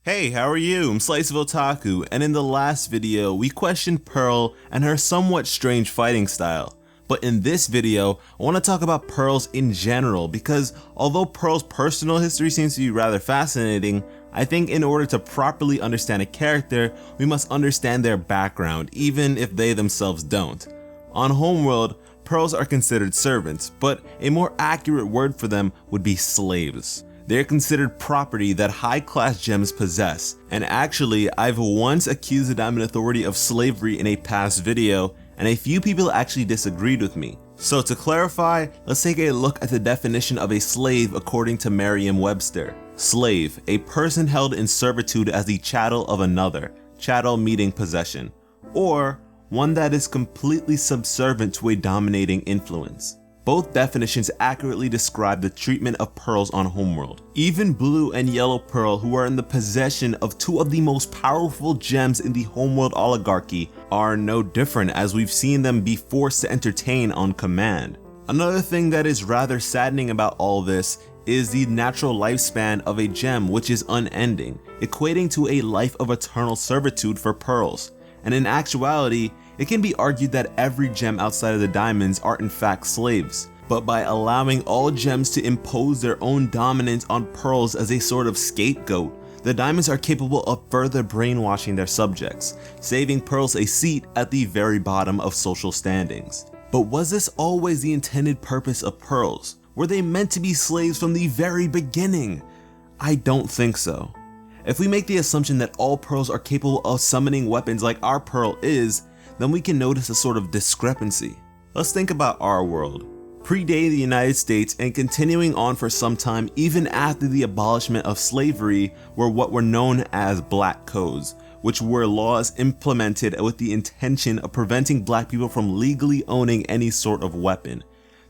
Hey, how are you? I'm SliceofOtaku, and in the last video, we questioned Pearl and her somewhat strange fighting style. But in this video, I want to talk about Pearls in general because although Pearl's personal history seems to be rather fascinating, I think in order to properly understand a character, we must understand their background, even if they themselves don't. On Homeworld, Pearls are considered servants, but a more accurate word for them would be slaves. They're considered property that high-class gems possess, and actually, I've once accused the Diamond Authority of slavery in a past video, and a few people actually disagreed with me. So to clarify, let's take a look at the definition of a slave according to Merriam-Webster. Slave, a person held in servitude as the chattel of another, chattel meaning possession, or one that is completely subservient to a dominating influence. Both definitions accurately describe the treatment of pearls on Homeworld. Even Blue and Yellow Pearl, who are in the possession of two of the most powerful gems in the Homeworld oligarchy, are no different, as we've seen them be forced to entertain on command. Another thing that is rather saddening about all this is the natural lifespan of a gem, which is unending, equating to a life of eternal servitude for pearls. And in actuality, it can be argued that every gem outside of the diamonds are in fact slaves, but by allowing all gems to impose their own dominance on pearls as a sort of scapegoat, the diamonds are capable of further brainwashing their subjects, saving pearls a seat at the very bottom of social standings. But was this always the intended purpose of pearls? Were they meant to be slaves from the very beginning? I don't think so. If we make the assumption that all pearls are capable of summoning weapons like our pearl is, then we can notice a sort of discrepancy. Let's think about our world. Predating the United States and continuing on for some time even after the abolishment of slavery were what were known as black codes, which were laws implemented with the intention of preventing black people from legally owning any sort of weapon.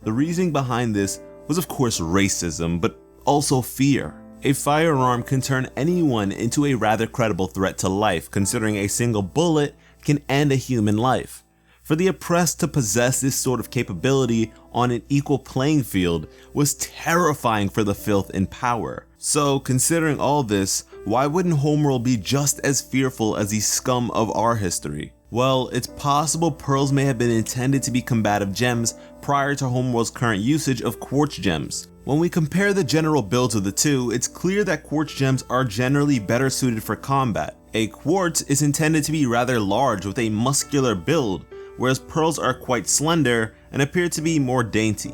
The reasoning behind this was of course racism, but also fear. A firearm can turn anyone into a rather credible threat to life, considering a single bullet can end a human life. For the oppressed to possess this sort of capability on an equal playing field was terrifying for the filth in power. So considering all this, why wouldn't Homeworld be just as fearful as the scum of our history? Well, it's possible pearls may have been intended to be combative gems prior to Homeworld's current usage of quartz gems. When we compare the general builds of the two, it's clear that quartz gems are generally better suited for combat. A quartz is intended to be rather large with a muscular build, whereas pearls are quite slender and appear to be more dainty.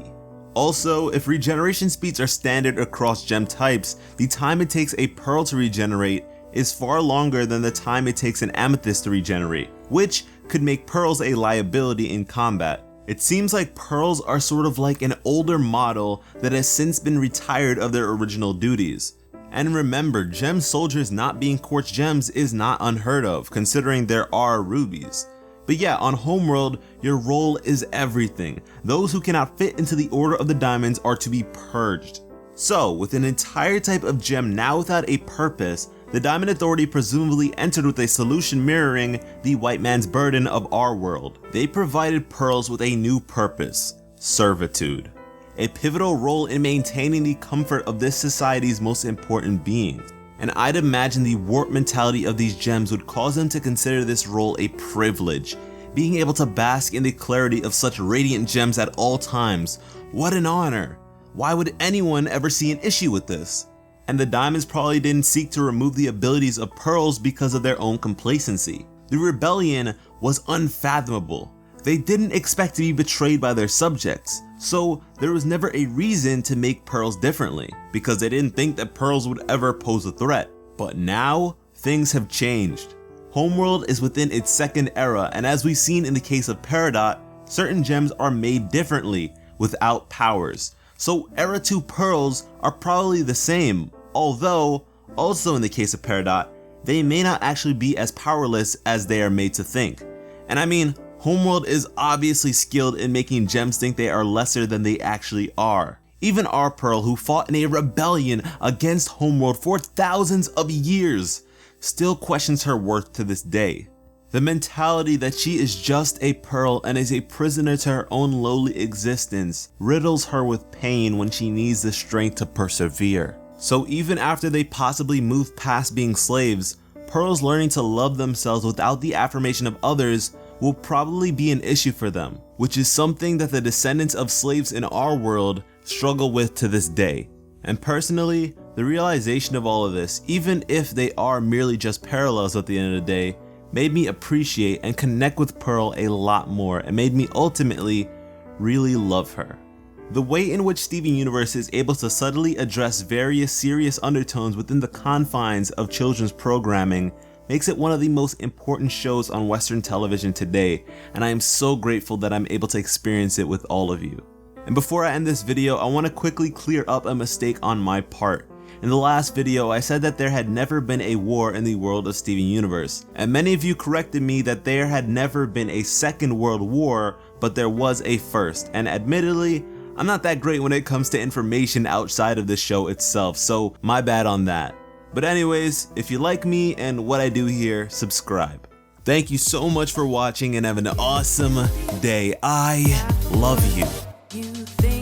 Also, if regeneration speeds are standard across gem types, the time it takes a pearl to regenerate is far longer than the time it takes an amethyst to regenerate, which could make pearls a liability in combat. It seems like pearls are sort of like an older model that has since been retired of their original duties. And remember, gem soldiers not being quartz gems is not unheard of, considering there are rubies. But yeah, on Homeworld, your role is everything. Those who cannot fit into the order of the diamonds are to be purged. So, with an entire type of gem now without a purpose, the Diamond Authority presumably entered with a solution mirroring the white man's burden of our world. They provided pearls with a new purpose: servitude. A pivotal role in maintaining the comfort of this society's most important beings. And I'd imagine the warped mentality of these gems would cause them to consider this role a privilege. Being able to bask in the clarity of such radiant gems at all times. What an honor! Why would anyone ever see an issue with this? And the diamonds probably didn't seek to remove the abilities of pearls because of their own complacency. The rebellion was unfathomable. They didn't expect to be betrayed by their subjects, so there was never a reason to make pearls differently, because they didn't think that pearls would ever pose a threat. But now, things have changed. Homeworld is within its second era, and as we've seen in the case of Peridot, certain gems are made differently, without powers. So Era 2 pearls are probably the same, although, also in the case of Peridot, they may not actually be as powerless as they are made to think. And I mean, Homeworld is obviously skilled in making gems think they are lesser than they actually are. Even our Pearl, who fought in a rebellion against Homeworld for thousands of years, still questions her worth to this day. The mentality that she is just a pearl and is a prisoner to her own lowly existence riddles her with pain when she needs the strength to persevere. So even after they possibly move past being slaves, Pearl's learning to love themselves without the affirmation of others will probably be an issue for them, which is something that the descendants of slaves in our world struggle with to this day. And personally, the realization of all of this, even if they are merely just parallels at the end of the day, made me appreciate and connect with Pearl a lot more and made me ultimately really love her. The way in which Steven Universe is able to subtly address various serious undertones within the confines of children's programming makes it one of the most important shows on Western television today, and I am so grateful that I'm able to experience it with all of you. And before I end this video, I want to quickly clear up a mistake on my part. In the last video, I said that there had never been a war in the world of Steven Universe, and many of you corrected me that there had never been a second world war, but there was a first, and admittedly, I'm not that great when it comes to information outside of the show itself, so my bad on that. But anyways, if you like me and what I do here, subscribe. Thank you so much for watching and have an awesome day. I love you.